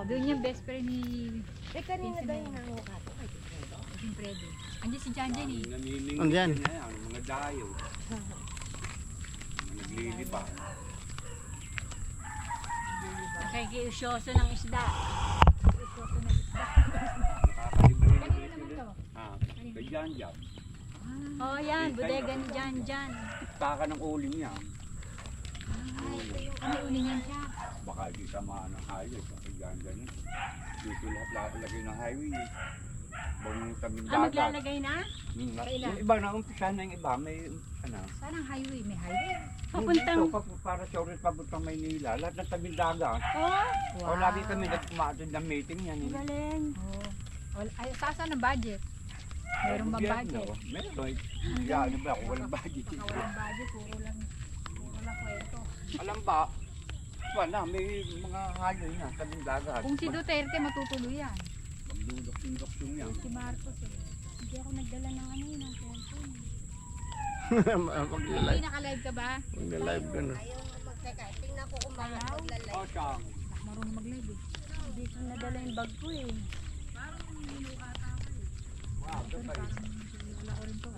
Doon yung best friend ni Kanina daw yung nangukat. King Freddy. Andiyan si Janjan eh. Andiyan. Mga dayo. Mga naglilipa. Nakikiusyoso ng isda. Nakakalibre Kanina na naman to. kay Janjan. Oh, yan. Bodega ni Janjan. Taka ng uling niya. Ano uling yan siya? Baka di sama ng highway. Kay Janjan. Dito lahat lagay ng highway. Bang tabing dagat. Maglalagay na? Yung iba na umpisa na yung iba. May umpisa na. Saan ang highway? May highway? Papuntang... Para sa oras papuntang Maynila. Lahat ng tabing dagat. Oh, O lagi kami nagkumatid ng meeting yan. galing. Ay, saan ang budget? Meron bang budget? Meron. Ano ba kung walang budget? Baka walang budget, puro lang kwento. Alam ba? Wala, may mga highway na tabing dagat. Kung si Duterte matutuloy yan. Pagdudok-dudok yung yan. Si Marcos eh. Hindi ako nagdala ng ano yun, ng cellphone. Hindi naka-live ka ba? Mag-live ka na. Tingnan ko kung bakit maglalay. Oh, siyang. Marunong mag-live eh. Hindi ko nadala yung bag ko eh. Wow, Wala ko rin to.